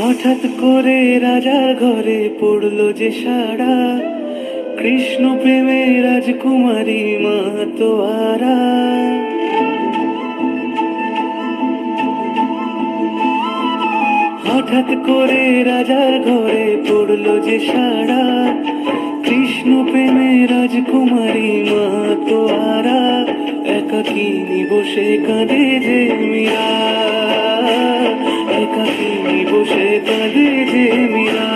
হঠাৎ করে রাজার ঘরে পড়লো যে সাড়া, কৃষ্ণ প্রেমে রাজকুমারী মাতোয়ারা। হঠাৎ করে রাজার ঘরে পড়লো যে সাড়া, কৃষ্ণ প্রেমে রাজকুমারী মাতোয়ারা। একাকিনী বসে কাঁদে যে মীরা, একাকিনী বসে কাঁদে যে মীরা।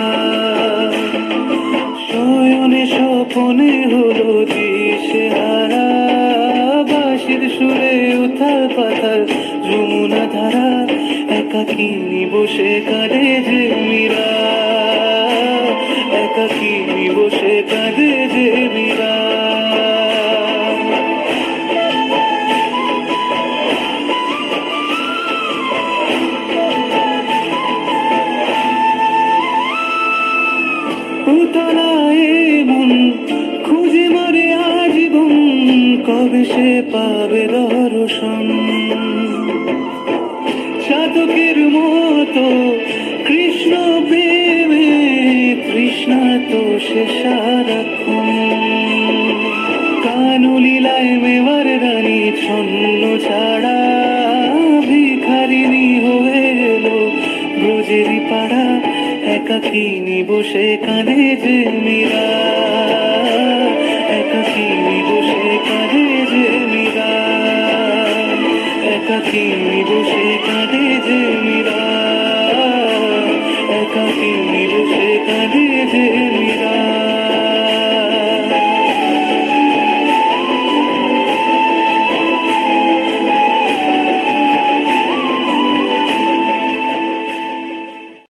শয়নে স্বপনে হলো দিশেহারা, বাঁশির সুরে উথাল পাথাল যমুনা ধারা। একাকিনী বসে কাঁদে যে মীরা, একাকিনী বসে কাঁদে যে মীরা। উতলায় মন খুঁজে মরে আজীবন, কবে সে পাবে দর্শন। সাধকের মতো কৃষ্ণ প্রেমে তৃষ্ণা তো সে সারাক্ষণ। কানুলীলায় মেওয়ার রানী ছন্ন ছাড়া, ভিখারিনী হয়ে এলো ব্রজেরই পাড়া। একাকিনী বসে কাঁদে যে মীরা।